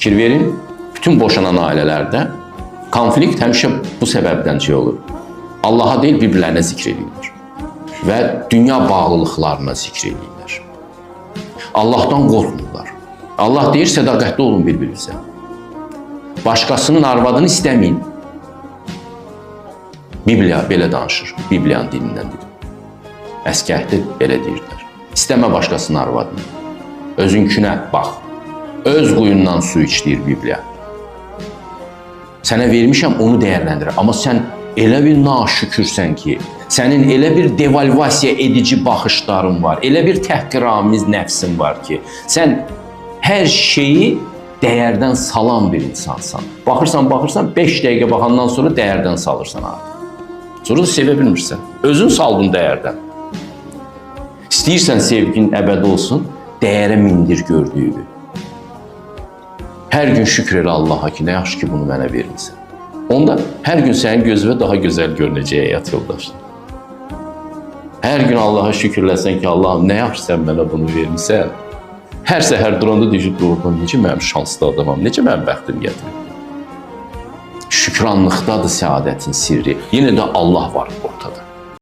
Fikir verin, bütün boşanan ailələrdə konflikt həmişə bu səbəbdən olur. Allaha deyil, bir-birlərinə zikr edirlər və dünya bağlılıqlarına zikr edirlər. Allahdan qorxmurlar. Allah deyir, sədaqətli olun bir-birinizə. Başqasının arvadını istəməyin. Bibliya belə danışır, Bibliyanın dilindən dedim. Əskəhdir, belə deyirlər. İstəmə başqasının arvadını. Özünkünə bax. Öz quyundan su iç, deyir Bibliya. Sənə vermişəm, onu dəyərləndir. Amma sən elə bir naşükürsən ki, sənin elə bir devalvasiya edici baxışların var, elə bir təhqiramiz nəfsin var ki, sən hər şeyi dəyərdən salan bir insansan. Baxırsan, 5 dəqiqə baxandan sonra dəyərdən salırsan artıq. Sonra da sevə bilmirsən. Özün saldın dəyərdən. İstəyirsən sevgin əbədi olsun, dəyərə mindir gördüyünü. Hər gün şükür elə Allaha ki, nə yaxşı ki, bunu mənə vermirsən. Onda hər gün sənin gözünə daha gözəl görünəcək həyat yoldaşlar. Hər gün Allaha şükürləsən ki, Allahım, nə yaxşı sən mənə bunu vermirsən. Hər səhər duranda deyəcək, doğrudan necə mənim şanslı adamam, necə mənim bəxtim gətirir. Şükranlıqdadır səadətin sirri. Yenə də Allah var ortada.